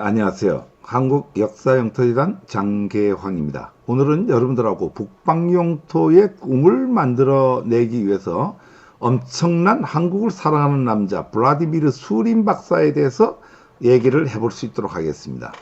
안녕하세요. 한국 역사영토재단 장계황입니다. 오늘은 여러분들하고 북방영토의 꿈을 만들어내기 위해서 엄청난 한국을 사랑하는 남자 블라디미르 수린 박사에 대해서 얘기를 해볼 수 있도록 하겠습니다.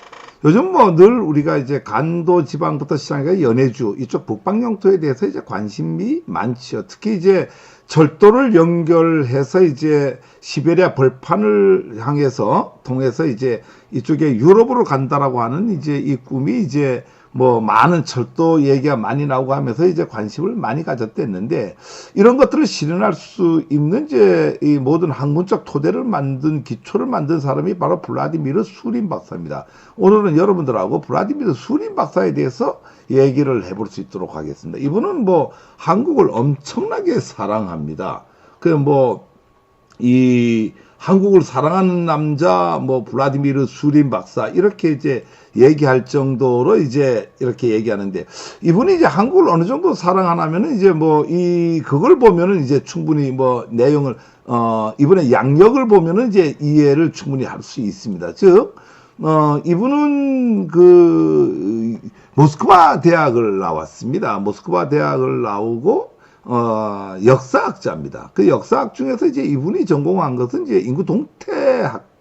요즘 늘 우리가 이제 간도 지방부터 시작해 연해주 이쪽 북방영토에 대해서 이제 관심이 많죠. 특히 이제 철도를 연결해서 이제 시베리아 벌판을 향해서 통해서 이제 이쪽에 유럽으로 간다라고 하는 이제 이 꿈이 이제 많은 철도 얘기가 많이 나오고 하면서 이제 관심을 많이 가졌댔는데, 이런 것들을 실현할 수 있는 이제 이 모든 학문적 토대를 만든 기초를 만든 사람이 바로 블라디미르 수린 박사입니다. 오늘은 여러분들하고 블라디미르 수린 박사에 대해서 얘기를 해볼 수 있도록 하겠습니다. 이분은 한국을 엄청나게 사랑합니다. 이 한국을 사랑하는 남자 블라디미르 수린 박사 이렇게 이제 얘기할 정도로 이제 이렇게 얘기하는데, 이분이 이제 한국을 어느 정도 사랑하냐면은 이제 그걸 보면은 이제 충분히 내용을 이분의 양력을 보면은 이제 이해를 충분히 할 수 있습니다. 즉 이분은 모스크바 대학을 나왔습니다. 모스크바 대학을 나오고 역사학자입니다. 그 역사학 중에서 이제 이분이 전공한 것은 이제 인구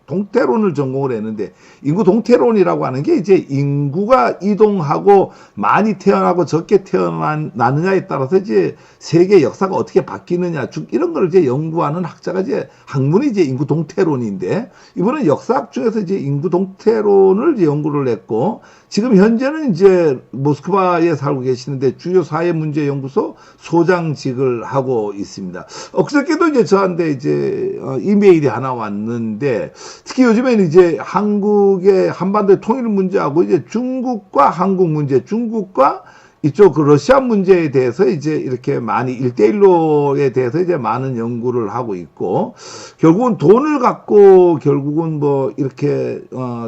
동태론을 전공을 했는데, 인구 동태론이라고 하는 게 이제 인구가 이동하고 많이 태어나고 적게 태어나느냐에 따라서 이제 세계 역사가 어떻게 바뀌느냐 이런 걸 이제 연구하는 학자가 이제 학문이 이제 인구 동태론인데, 이분은 역사학 중에서 이제 인구 동태론을 이제 연구를 했고, 지금 현재는 이제 모스크바에 살고 계시는데 주요 사회문제연구소 소장직을 하고 있습니다. 그저께도 이제 저한테 이제 이메일이 하나 왔는데, 특히 요즘에는 이제 한국의 한반도의 통일 문제하고 이제 중국과 한국 문제, 중국과 이쪽 러시아 문제에 대해서 이제 이렇게 많이 1대1로에 대해서 이제 많은 연구를 하고 있고, 결국은 돈을 갖고 결국은 이렇게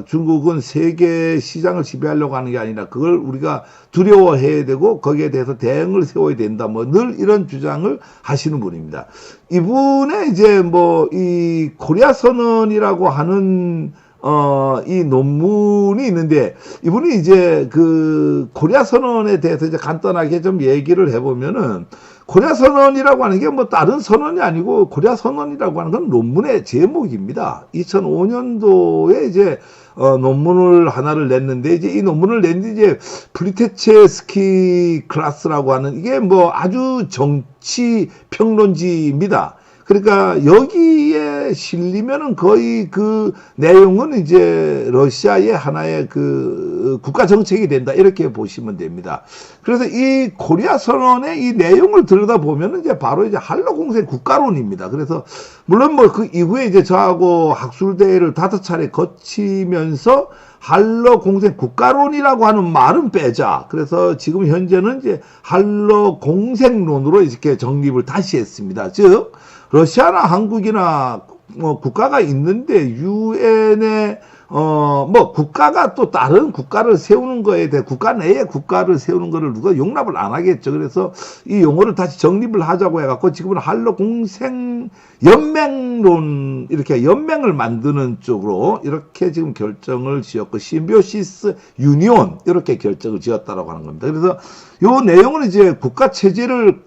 중국은 세계 시장을 지배하려고 하는 게 아니라 그걸 우리가 두려워해야 되고 거기에 대해서 대응을 세워야 된다. 늘 이런 주장을 하시는 분입니다. 이분의 이제 이 코리아 선언이라고 하는 이 논문이 있는데, 이분이 이제 그 코리아 선언에 대해서 이제 간단하게 좀 얘기를 해보면은, 코리아 선언이라고 하는 게 다른 선언이 아니고, 코리아 선언이라고 하는 건 논문의 제목입니다. 2005년도에 이제 논문을 하나를 냈는데, 이제 이 논문을 냈는데 이제 플리테체스키 클래스라고 하는, 이게 아주 정치 평론지입니다. 그러니까 여기에 실리면은 거의 그 내용은 이제 러시아의 하나의 그 국가 정책이 된다, 이렇게 보시면 됩니다. 그래서 이 코리아 선언의 이 내용을 들여다보면은 이제 바로 이제 한러 공생 국가론입니다. 그래서 물론 그 이후에 이제 저하고 학술대회를 5차례 거치면서 한러 공생 국가론이라고 하는 말은 빼자. 그래서 지금 현재는 이제 한러 공생론으로 이렇게 정립을 다시 했습니다. 즉 러시아나 한국이나 국가가 있는데 유엔에 국가가 또 다른 국가를 세우는 거에 대해 국가 내에 국가를 세우는 거를 누가 용납을 안 하겠죠. 그래서 이 용어를 다시 정립을 하자고 해갖고 지금은 한러 공생 연맹론, 이렇게 연맹을 만드는 쪽으로 이렇게 지금 결정을 지었고, 심비오시스 유니온 이렇게 결정을 지었다라고 하는 겁니다. 그래서 요 내용은 이제 국가 체제를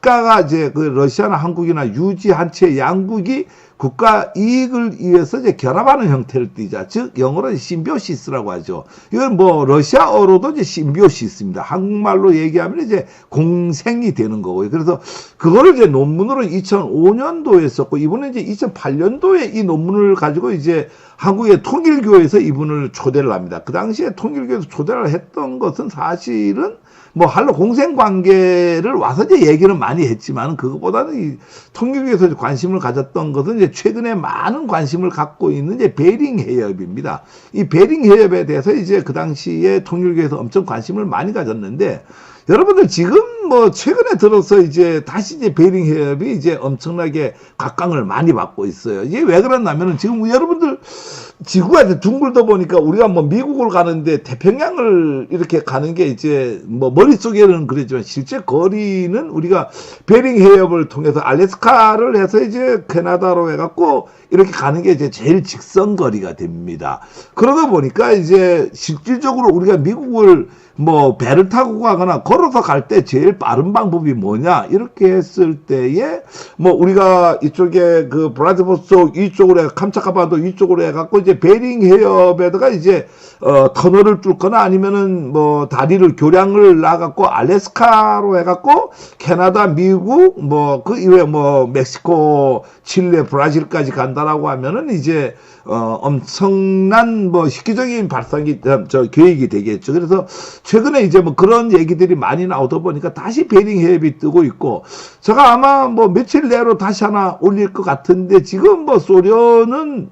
국가가 이제 그 러시아나 한국이나 유지 한 채 양국이 국가 이익을 위해서 이제 결합하는 형태를 띠자. 즉 영어로 심비오시스라고 하죠. 이건 러시아어로도 이제 심비오시스입니다. 한국말로 얘기하면 이제 공생이 되는 거고요. 그래서 그거를 이제 논문으로 2005년도에 썼고, 이분은 이제 2008년도에 이 논문을 가지고 이제 한국의 통일교에서 이분을 초대를 합니다. 그 당시에 통일교에서 초대를 했던 것은 사실은 한러 공생 관계를 와서 이제 얘기는 많이 했지만, 그것보다는 이 통일교에서 관심을 가졌던 것은 이제 최근에 많은 관심을 갖고 있는 이제 베링 해협입니다. 이 베링 해협에 대해서 이제 그 당시에 통일교에서 엄청 관심을 많이 가졌는데, 여러분들 지금 지금 뭐 최근에 들어서 이제 다시 이제 베링 해협이 이제 엄청나게 각광을 많이 받고 있어요. 이게 왜 그러냐면은 지금 여러분들 지구가 이제 둥글다 보니까 우리가 뭐 미국을 가는데 태평양을 이렇게 가는 게 이제 뭐 머릿속에는 그랬지만 실제 거리는 우리가 베링 해협을 통해서 알래스카를 해서 이제 캐나다로 해갖고 이렇게 가는 게 이제 제일 직선 거리가 됩니다. 그러다 보니까 이제 실질적으로 우리가 미국을 뭐 배를 타고 가거나 걸어서 갈 때 제일 빠른 방법이 뭐냐 이렇게 했을 때에 뭐 우리가 이쪽에 그 브라디보스톡 이쪽으로 해 캄차카반도 이쪽으로 해갖고 이제 베링 해협에다가 이제 터널을 뚫거나 아니면은 뭐 다리를 교량을 놔갖고 알래스카로 해갖고 캐나다, 미국 뭐 그 이외에 뭐 멕시코, 칠레, 브라질까지 간다라고 하면은 이제 엄청난 뭐 획기적인 발상이 계획이 되겠죠. 그래서 최근에 이제 뭐 그런 얘기들이 많이 나오다 보니까 다시 베링 해협이 뜨고 있고 제가 아마 뭐 며칠 내로 다시 하나 올릴 것 같은데 지금 뭐 소련은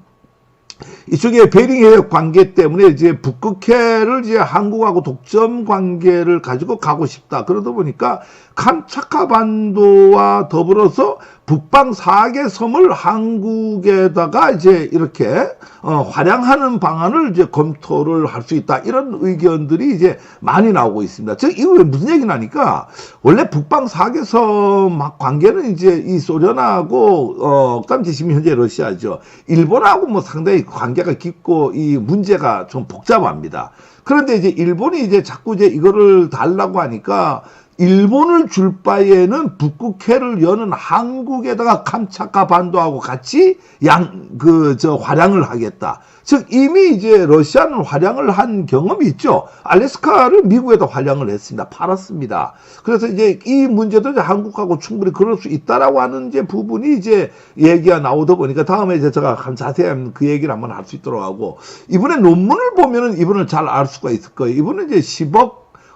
이쪽에 베링 해협 관계 때문에 이제 북극해를 이제 한국하고 독점 관계를 가지고 가고 싶다. 그러다 보니까 캄차카반도와 더불어서 북방 4개 섬을 한국에다가 이제 이렇게 활양하는 방안을 이제 검토를 할 수 있다. 이런 의견들이 이제 많이 나오고 있습니다. 즉 이거 왜 무슨 얘기나니까 원래 북방 4개 섬 관계는 이제 이 소련하고 그다음 지금 현재 러시아죠. 일본하고 뭐 상당히 관계가 깊고 이 문제가 좀 복잡합니다. 그런데 이제 일본이 이제 자꾸 이제 이거를 달라고 하니까 일본을 줄 바에는 북극해를 여는 한국에다가 캄차카 반도하고 같이 활양을 하겠다. 즉, 이미 이제 러시아는 활양을 한 경험이 있죠. 알래스카를 미국에다 활양을 했습니다. 팔았습니다. 그래서 이제 이 문제도 이제 한국하고 충분히 그럴 수 있다라고 하는 이제 부분이 이제 얘기가 나오다 보니까 다음에 이제 제가 자세한 그 얘기를 한번 할 수 있도록 하고, 이번에 논문을 보면은 이분을 잘 알 수가 있을 거예요. 이분은 이제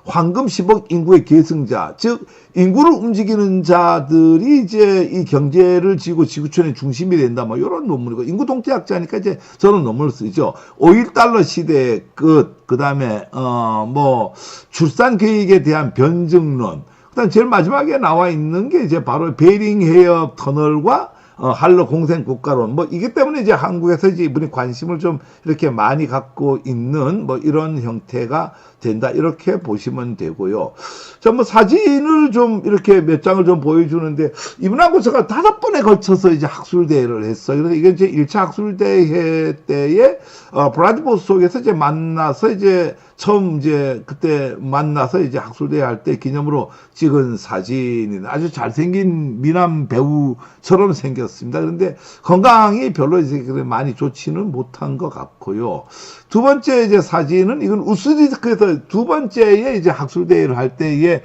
황금 10억 인구의 계승자, 즉 인구를 움직이는 자들이 이제 이 경제를 지고 지구촌의 중심이 된다, 뭐 이런 논문이고, 인구 통계학자니까 이제 저는 논문을 쓰죠. 5.1달러 시대의 끝, 그 다음에 뭐 출산 계획에 대한 변증론, 그다음 제일 마지막에 나와 있는 게 이제 바로 베링 해협 터널과 한러 공생 국가론, 뭐 이기 때문에 이제 한국에서 이제 이분이 관심을 좀 이렇게 많이 갖고 있는 뭐 이런 형태가 된다, 이렇게 보시면 되고요. 자, 뭐 사진을 좀 이렇게 몇 장을 좀 보여주는데, 이분하고 제가 5번에 걸쳐서 이제 학술대회를 했어요. 그래서 이게 이제 1차 학술대회 때에 브라디보스톡에서 이제 만나서 이제 처음 이제 그때 만나서 이제 학술대회 할 때 기념으로 찍은 사진이 아주 잘생긴 미남 배우처럼 생겼습니다. 그런데 건강이 별로 이제 많이 좋지는 못한 것 같고요. 두 번째 이제 사진은 이건 우스리스크에서 두 번째에 이제 학술대회를 할 때의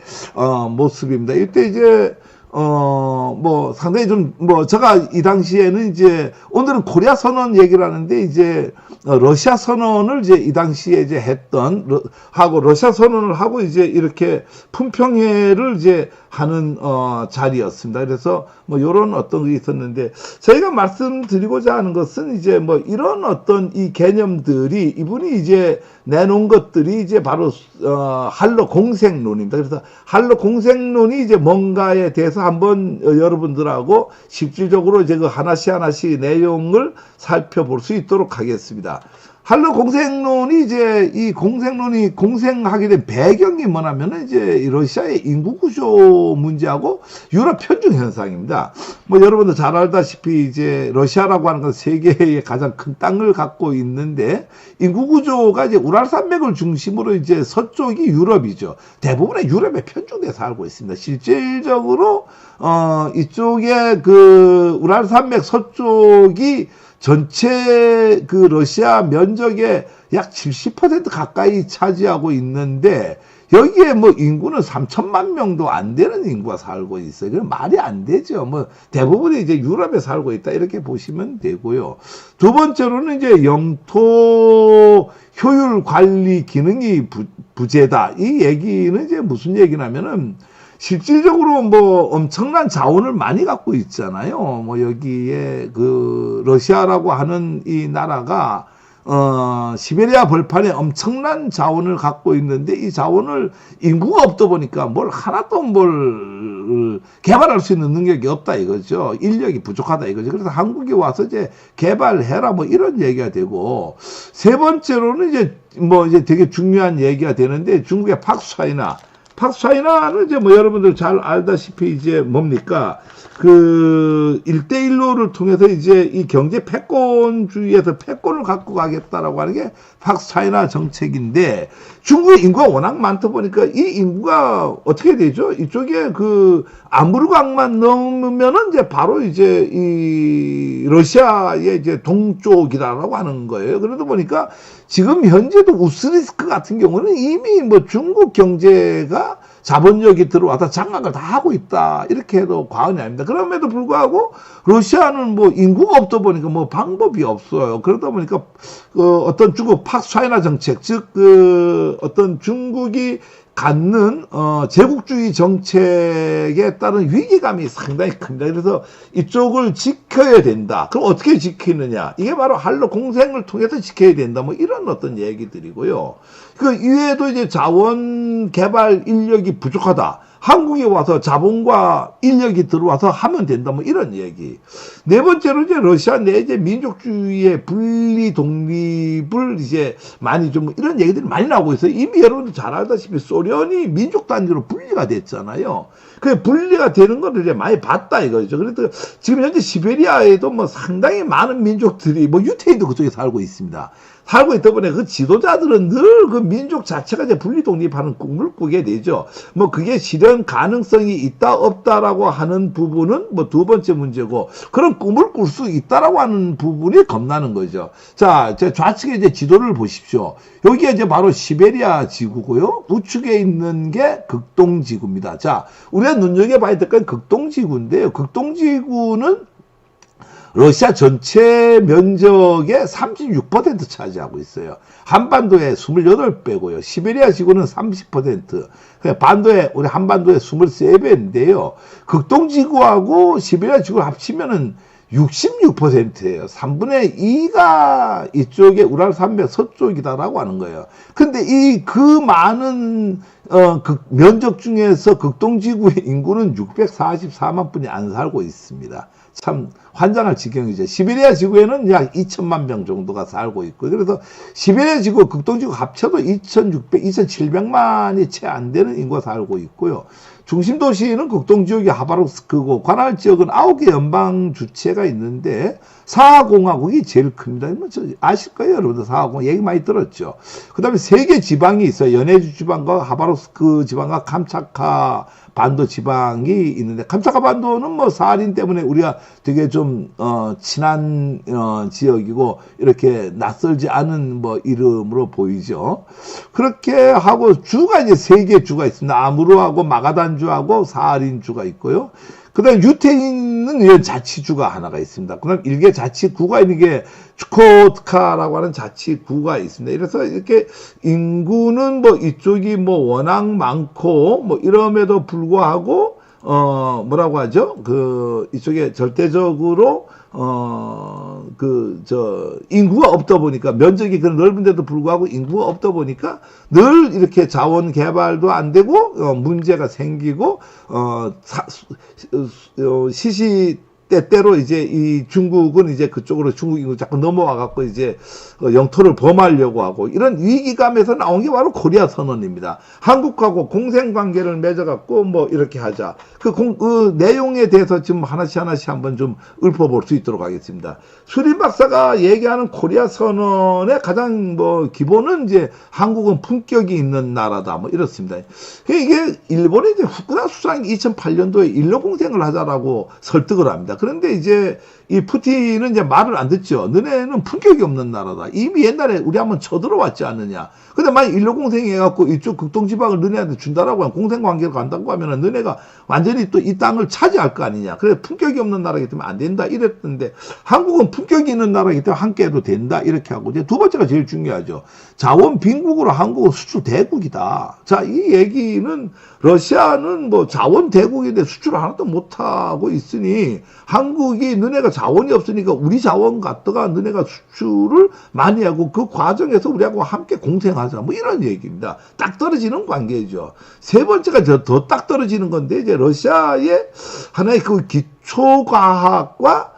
모습입니다. 이때 이제 뭐 상당히 좀 뭐 제가 이 당시에는 이제 오늘은 코리아 선언 얘기를 하는데 이제 러시아 선언을 이제 이 당시에 이제 했던 하고 러시아 선언을 하고 이제 이렇게 품평회를 이제 하는 자리였습니다. 그래서 뭐 이런 어떤 게 있었는데 저희가 말씀드리고자 하는 것은 이제 뭐 이런 어떤 이 개념들이 이분이 이제 내놓은 것들이 이제 바로 한러 공생론입니다. 그래서 한러 공생론이 이제 뭔가에 대해서 한번 여러분들하고 실질적으로 이제 그 하나씩 내용을 살펴볼 수 있도록 하겠습니다. 한러 공생론이 이제 이 공생론이 공생하게 된 배경이 뭐냐면은 이제 러시아의 인구 구조 문제하고 유럽 편중 현상입니다. 뭐 여러분도 잘 알다시피 이제 러시아라고 하는 건 세계의 가장 큰 땅을 갖고 있는데 인구 구조가 이제 우랄산맥을 중심으로 이제 서쪽이 유럽이죠. 대부분의 유럽에 편중돼 살고 있습니다. 실질적으로 이쪽에 그 우랄산맥 서쪽이 전체 그 러시아 면적의 약 70% 가까이 차지하고 있는데 여기에 뭐 인구는 3천만 명도 안 되는 인구가 살고 있어요. 그럼 말이 안 되죠. 뭐 대부분이 이제 유럽에 살고 있다, 이렇게 보시면 되고요. 두 번째로는 이제 영토 효율 관리 기능이 부재다. 이 얘기는 이제 무슨 얘기냐면은 실질적으로 뭐 엄청난 자원을 많이 갖고 있잖아요. 뭐 여기에 그 러시아라고 하는 이 나라가 시베리아 벌판에 엄청난 자원을 갖고 있는데 이 자원을 인구가 없다 보니까 뭘 하나도 뭘 개발할 수 있는 능력이 없다 이거죠. 인력이 부족하다 이거죠. 그래서 한국에 와서 이제 개발해라 뭐 이런 얘기가 되고, 세 번째로는 이제 뭐 이제 되게 중요한 얘기가 되는데, 중국의 팍스차이나는 이제 뭐 여러분들 잘 알다시피 이제 뭡니까? 그 1대1로를 통해서 이제 이 경제 패권주의에서 패권을 갖고 가겠다라고 하는 게 팍스차이나 정책인데, 중국의 인구가 워낙 많다 보니까 이 인구가 어떻게 되죠? 이쪽에 그 아무르강만 넘으면은 이제 바로 이제 이 러시아의 이제 동쪽이다라고 하는 거예요. 그러다 보니까 지금 현재도 우스리스크 같은 경우는 이미 뭐 중국 경제가 자본력이 들어와서 장악을 다 하고 있다, 이렇게 해도 과언이 아닙니다. 그럼에도 불구하고 러시아는 뭐 인구가 없다 보니까 뭐 방법이 없어요. 그러다 보니까 어떤 중국 팍스차이나 정책, 즉 어떤 중국이 갖는 제국주의 정책에 따른 위기감이 상당히 큽니다. 그래서 이쪽을 지켜야 된다. 그럼 어떻게 지키느냐? 이게 바로 한러 공생을 통해서 지켜야 된다. 뭐 이런 어떤 얘기들이고요. 그 이외에도 이제 자원 개발 인력이 부족하다. 한국에 와서 자본과 인력이 들어와서 하면 된다. 뭐 이런 얘기. 네 번째로 이제 러시아 내재 민족주의의 분리 독립을 이제 많이 좀 이런 얘기들이 많이 나오고 있어요. 이미 여러분들 잘 알다시피 소련이 민족 단위로 분리가 됐잖아요. 그 분리가 되는 거를 이제 많이 봤다 이거죠. 그래서 지금 현재 시베리아에도 뭐 상당히 많은 민족들이, 뭐 유태인도 그쪽에 살고 있습니다. 살고 있다 보니 그 지도자들은 늘 그 민족 자체가 이제 분리 독립하는 꿈을 꾸게 되죠. 뭐 그게 실현 가능성이 있다 없다라고 하는 부분은 뭐 두 번째 문제고, 그런 꿈을 꿀 수 있다라고 하는 부분이 겁나는 거죠. 자, 제 좌측에 이제 지도를 보십시오. 여기가 이제 바로 시베리아 지구고요. 우측에 있는 게 극동지구입니다. 자, 우리가 눈여겨봐야 될 건 극동지구인데요. 극동지구는 러시아 전체 면적의 36% 차지하고 있어요. 한반도의 28배고요. 시베리아 지구는 30%. 반도에, 우리 한반도의 23배인데요. 극동지구하고 시베리아 지구를 합치면은 66%예요. 3분의 2가 이쪽에 우랄 산맥 서쪽이다라고 하는 거예요. 근데 그 많은 그 면적 중에서 극동지구의 인구는 644만 분이 안 살고 있습니다. 참 환장할 지경이죠. 시베리아 지구에는 약 2천만 명 정도가 살고 있고, 그래서 시베리아 지구, 극동지구 합쳐도 2,700만이 채 안 되는 인구가 살고 있고요. 중심 도시는 극동지역이 하바롭스크고, 관할 지역은 9개 연방 주체가 있는데 사하공화국이 제일 큽니다. 뭐 아실 거예요, 여러분들. 사하공화국 얘기 많이 들었죠. 그 다음에 3개 지방이 있어요. 연해주 지방과 하바롭스크 지방과 캄차카 반도 지방이 있는데, 캄차카 반도는 뭐 사할린 때문에 우리가 되게 좀 친한 지역이고 이렇게 낯설지 않은 뭐 이름으로 보이죠. 그렇게 하고 주가 이제 3개 주가 있습니다. 아무르하고 마가단주하고 사할린주가 있고요. 그 다음 유태인은 이런 자치주가 하나가 있습니다. 그 다음 일개 자치구가 있는 게 추코트카라고 하는 자치구가 있습니다. 이래서 이렇게 인구는 뭐 이쪽이 뭐 워낙 많고 뭐 이럼에도 불구하고 뭐라고 하죠? 이쪽에 절대적으로 인구가 없다 보니까, 면적이 그런 넓은데도 불구하고 인구가 없다 보니까 늘 이렇게 자원 개발도 안 되고, 문제가 생기고, 때때로 이제 이 중국은 이제 그쪽으로 중국 인구 자꾸 넘어와 갖고 이제 영토를 범하려고 하고, 이런 위기감에서 나온 게 바로 코리아 선언입니다. 한국하고 공생 관계를 맺어 갖고 뭐 이렇게 하자. 그 내용에 대해서 지금 하나씩 한번 좀 읊어볼 수 있도록 하겠습니다. 수린 박사가 얘기하는 코리아 선언의 가장 뭐 기본은 이제 한국은 품격이 있는 나라다 뭐 이렇습니다. 이게 일본의 이제 후쿠다 수상이 2008년도에 인로 공생을 하자라고 설득을 합니다. 그런데 이제 이 푸틴은 이제 말을 안 듣죠. 너네는 품격이 없는 나라다. 이미 옛날에 우리 한번 쳐들어왔지 않느냐. 근데 만약 인로공생이 해갖고 이쪽 극동지방을 너네한테 준다라고 하면, 공생관계로 간다고 하면은 너네가 완전히 또 이 땅을 차지할 거 아니냐. 그래서 품격이 없는 나라이기 때문에 안 된다 이랬는데, 한국은 품격이 있는 나라이기 때문에 함께 해도 된다 이렇게 하고, 이제 두 번째가 제일 중요하죠. 자원 빈국으로 한국은 수출 대국이다. 자, 이 얘기는 러시아는 뭐 자원 대국인데 수출을 하나도 못하고 있으니 한국이 너네가 자원이 없으니까 우리 자원 갖다가 너네가 수출을 많이 하고 그 과정에서 우리하고 함께 공생하자. 뭐 이런 얘기입니다. 딱 떨어지는 관계죠. 세 번째가 더 딱 떨어지는 건데 이제 러시아의 하나의 그 기초과학과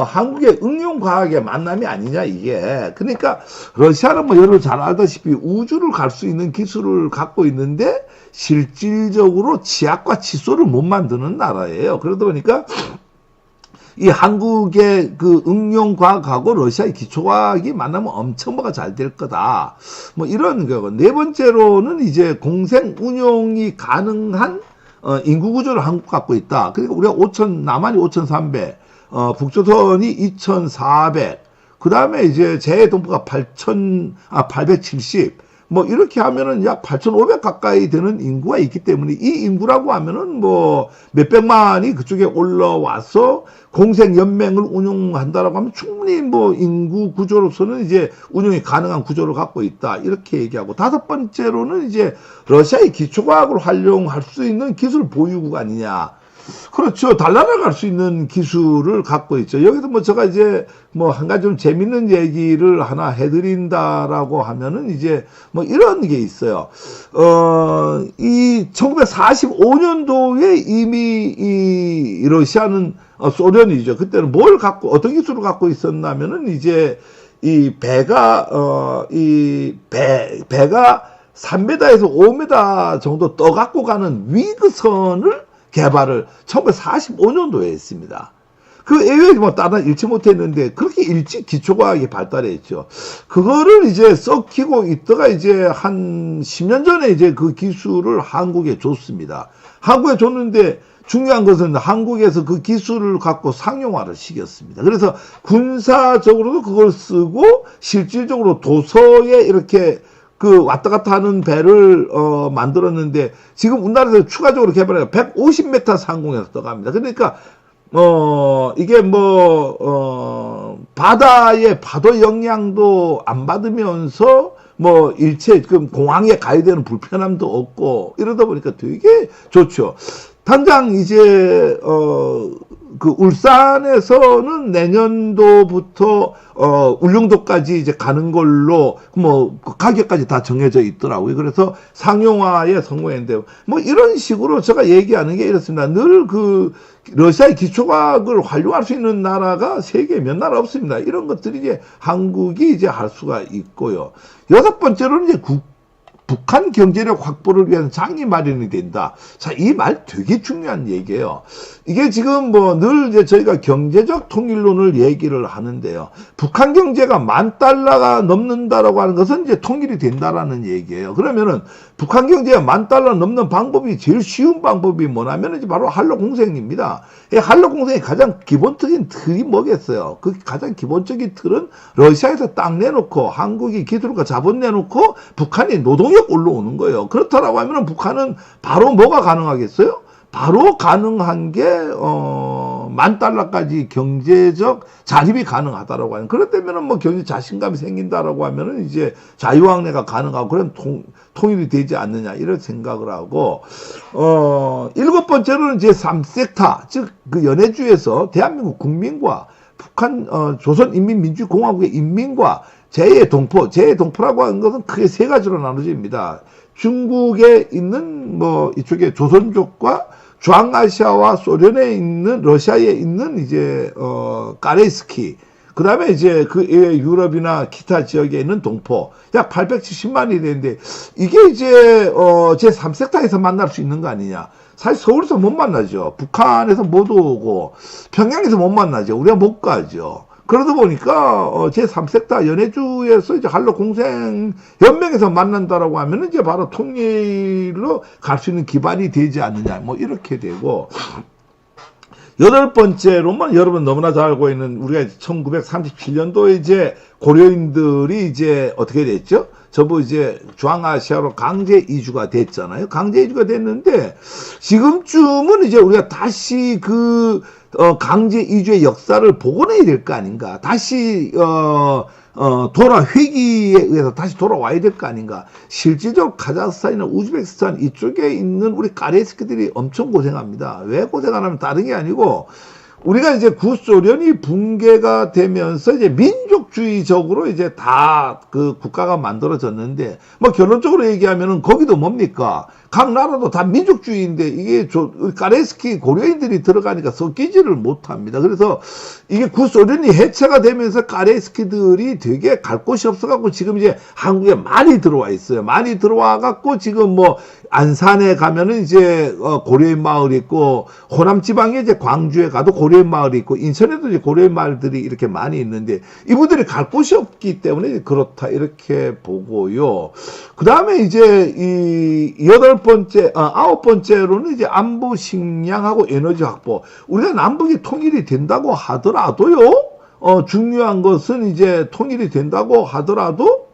한국의 응용과학의 만남이 아니냐, 이게. 그러니까, 러시아는 뭐 여러분 잘 알다시피 우주를 갈 수 있는 기술을 갖고 있는데, 실질적으로 치약과 칫솔을 못 만드는 나라예요. 그러다 보니까, 이 한국의 그 응용과학하고 러시아의 기초과학이 만나면 엄청 뭐가 잘 될 거다. 뭐 이런 거고. 네 번째로는 이제 공생 운용이 가능한, 인구 구조를 한국 갖고 있다. 그러니까 우리가 남한이 5,300, 북조선이 2,400, 그 다음에 이제 제 동포가 870, 뭐 이렇게 하면은 약 8,500 가까이 되는 인구가 있기 때문에 이 인구라고 하면은 뭐 몇백만이 그쪽에 올라와서 공생연맹을 운용한다라고 하면 충분히 뭐 인구 구조로서는 이제 운용이 가능한 구조를 갖고 있다. 이렇게 얘기하고, 다섯 번째로는 이제 러시아의 기초과학을 활용할 수 있는 기술 보유국 아니냐. 그렇죠. 달나라 갈 수 있는 기술을 갖고 있죠. 여기서 뭐 제가 이제 뭐 한 가지 좀 재밌는 얘기를 하나 해드린다라고 하면은 이제 뭐 이런 게 있어요. 이 1945년도에 이미 이 러시아는 소련이죠. 그때는 뭘 갖고 어떤 기술을 갖고 있었냐면은 이제 이 배가 배가 3m에서 5m 정도 떠 갖고 가는 위그선을 개발을 1945년도에 했습니다. 그 이외에 뭐 다른 일치 못했는데 그렇게 일찍 기초과학이 발달했죠. 그거를 이제 썩히고 있다가 이제 한 10년 전에 이제 그 기술을 한국에 줬습니다. 한국에 줬는데 중요한 것은 한국에서 그 기술을 갖고 상용화를 시켰습니다. 그래서 군사적으로도 그걸 쓰고 실질적으로 도서에 이렇게 그 왔다 갔다 하는 배를 만들었는데 지금 우리나라에서 추가적으로 개발해서 150m 상공에서 떠갑니다. 그러니까 이게 바다의 파도 영향도 안 받으면서 뭐 일체 그 공항에 가야 되는 불편함도 없고 이러다 보니까 되게 좋죠. 당장 이제 그 울산에서는 내년도부터 울릉도까지 이제 가는 걸로 뭐 가격까지 다 정해져 있더라고요. 그래서 상용화에 성공했는데 뭐 이런 식으로 제가 얘기하는 게 이렇습니다. 늘 그 러시아의 기초과학을 활용할 수 있는 나라가 세계에 몇 나라 없습니다. 이런 것들이 이제 한국이 이제 할 수가 있고요. 여섯 번째로는 이제 북한 경제력 확보를 위한 장이 마련이 된다. 자, 이 말 되게 중요한 얘기예요. 이게 지금 뭐 늘 이제 저희가 경제적 통일론을 얘기를 하는데요. 북한 경제가 $10,000가 넘는다라고 하는 것은 이제 통일이 된다라는 얘기예요. 그러면은 북한 경제가 $10,000 넘는 방법이 제일 쉬운 방법이 뭐냐면 이제 바로 한러 공생입니다. 이 한러 공생의 가장 기본적인 틀이 뭐겠어요? 그 가장 기본적인 틀은 러시아에서 땅 내놓고 한국이 기술과 자본 내놓고 북한이 노동력 올라오는 거예요. 그렇다라고 하면 북한은 바로 뭐가 가능하겠어요? 바로 가능한 게 $10,000까지 경제적 자립이 가능하다라고 하는. 그렇다면은 뭐 경제 자신감이 생긴다라고 하면은 이제 자유왕래가 가능하고 그런 통일이 되지 않느냐 이런 생각을 하고 일곱 번째로는 이제 3섹타 즉 그 연해주에서 대한민국 국민과 북한 조선인민민주공화국의 인민과 제2동포라고 하는 것은 크게 세 가지로 나눠집니다. 중국에 있는 뭐 이쪽에 조선족과 중앙아시아와 소련에 있는 러시아에 있는 이제 까레이스키, 그 다음에 이제 그 유럽이나 기타 지역에 있는 동포 약 870만이 되는데 이게 이제 제 3섹터에서 만날 수 있는 거 아니냐. 사실 서울에서 못 만나죠. 북한에서 못 오고 평양에서 못 만나죠. 우리가 못 가죠. 그러다 보니까 제3섹터 연해주에서 이제 한러 공생 연맹에서 만난다라고 하면은 이제 바로 통일로 갈 수 있는 기반이 되지 않느냐 뭐 이렇게 되고, 여덟 번째로만 여러분 너무나 잘 알고 있는 우리가 1937년도에 이제 고려인들이 이제 어떻게 됐죠? 전부 이제 중앙아시아로 강제 이주가 됐잖아요. 강제 이주가 됐는데 지금쯤은 이제 우리가 다시 그 강제 이주의 역사를 복원해야 될 거 아닌가. 다시 회기에 의해서 다시 돌아와야 될 거 아닌가. 실질적으로 카자흐스탄이나 우즈베키스탄 이쪽에 있는 우리 까레스키들이 엄청 고생합니다. 왜 고생하냐면 다른 게 아니고 우리가 이제 구소련이 붕괴가 되면서 이제 민족주의적으로 이제 다 그 국가가 만들어졌는데, 뭐 결론적으로 얘기하면은 거기도 뭡니까? 각 나라도 다 민족주의인데 이게 까레스키 고려인들이 들어가니까 섞이지를 못합니다. 그래서 이게 구소련이 해체가 되면서 까레스키들이 되게 갈 곳이 없어갖고 지금 이제 한국에 많이 들어와 있어요. 많이 들어와갖고 지금 뭐 안산에 가면은 이제 고려인 마을이 있고, 호남 지방에 이제 광주에 가도 고려인 마을이 있고, 인천에도 이제 고려인 마을들이 이렇게 많이 있는데 이분들이 갈 곳이 없기 때문에 그렇다 이렇게 보고요. 그 다음에 이제 이 아홉 번째로는 이제 안보 식량하고 에너지 확보. 우리가 남북이 통일이 된다고 하더라도요, 중요한 것은 이제 통일이 된다고 하더라도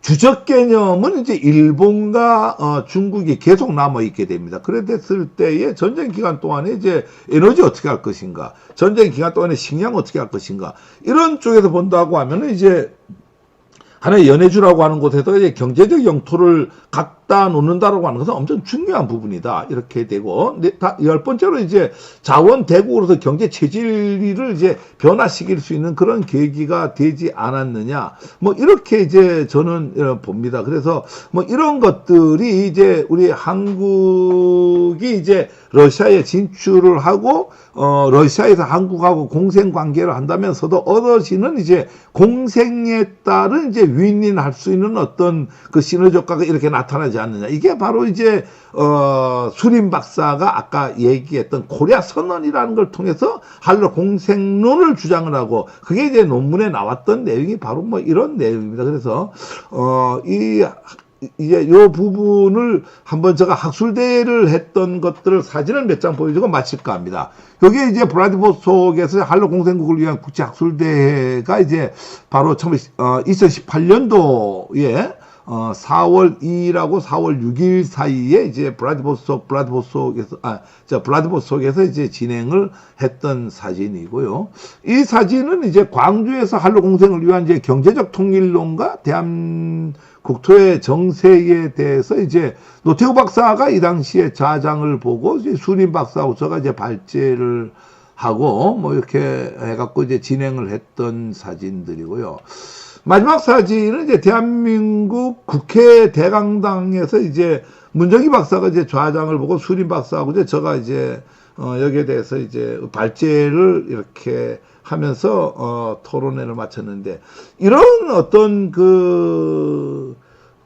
주적 개념은 이제 일본과 중국이 계속 남아 있게 됩니다. 그래 됐을 때에 전쟁 기간 동안에 이제 에너지 어떻게 할 것인가, 전쟁 기간 동안에 식량 어떻게 할 것인가, 이런 쪽에서 본다고 하면은 이제 하나의 연해주라고 하는 곳에서 이제 경제적 영토를 갖다 놓는다라고 하는 것은 엄청 중요한 부분이다. 이렇게 되고, 열 번째로 이제 자원 대국으로서 경제 체질을 이제 변화시킬 수 있는 그런 계기가 되지 않았느냐. 뭐 이렇게 이제 저는 봅니다. 그래서 뭐 이런 것들이 이제 우리 한국이 이제 러시아에 진출을 하고, 러시아에서 한국하고 공생 관계를 한다면서도 얻어지는 이제 공생에 따른 이제 윈윈할 수 있는 어떤 그 시너지 효과가 이렇게 나타나지 않느냐. 이게 바로 이제 수림 박사가 아까 얘기했던 코리아 선언이라는 걸 통해서 한러 공생론을 주장을 하고, 그게 이제 논문에 나왔던 내용이 바로 뭐 이런 내용입니다. 그래서 이제 요 부분을 한번 제가 학술대회를 했던 것들을 사진을 몇 장 보여주고 마칠까 합니다. 여기에 이제 블라디보스톡에서 한러 공생국을 위한 국제 학술대회가 이제 바로 2018년도에 4월 2일하고 4월 6일 사이에 이제 블라디보스톡에서 이제 진행을 했던 사진이고요. 이 사진은 이제 광주에서 한러 공생을 위한 이제 경제적 통일론과 대한 국토의 정세에 대해서 이제 노태우 박사가 이 당시에 좌장을 보고 이제 수림 박사하고 저가 이제 발제를 하고 뭐 이렇게 해갖고 이제 진행을 했던 사진들이고요. 마지막 사진은 이제 대한민국 국회 대강당에서 이제 문정희 박사가 이제 좌장을 보고 수림 박사하고 이제 저가 이제 여기에 대해서 이제 발제를 이렇게 하면서 토론회를 마쳤는데, 이런 어떤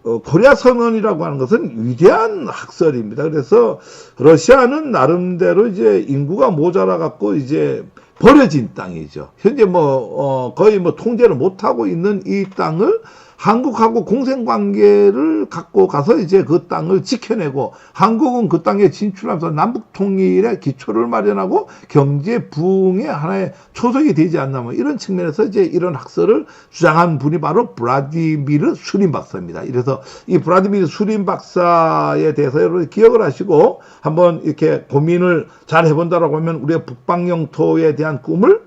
코리아 선언이라고 하는 것은 위대한 학설입니다. 그래서 러시아는 나름대로 이제 인구가 모자라 갖고 이제 버려진 땅이죠. 현재 거의 통제를 못하고 있는 이 땅을 한국하고 공생관계를 갖고 가서 이제 그 땅을 지켜내고, 한국은 그 땅에 진출하면서 남북 통일의 기초를 마련하고 경제 부흥의 하나의 초석이 되지 않나, 뭐 이런 측면에서 이제 이런 학설을 주장한 분이 바로 블라디미르 수림 박사입니다. 그래서 이 블라디미르 수림 박사에 대해서 여러분 기억을 하시고 한번 이렇게 고민을 잘 해본다라고 하면 우리의 북방 영토에 대한 꿈을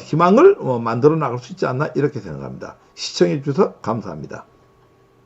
희망을 만들어 나갈 수 있지 않나, 이렇게 생각합니다. 시청해 주셔서 감사합니다.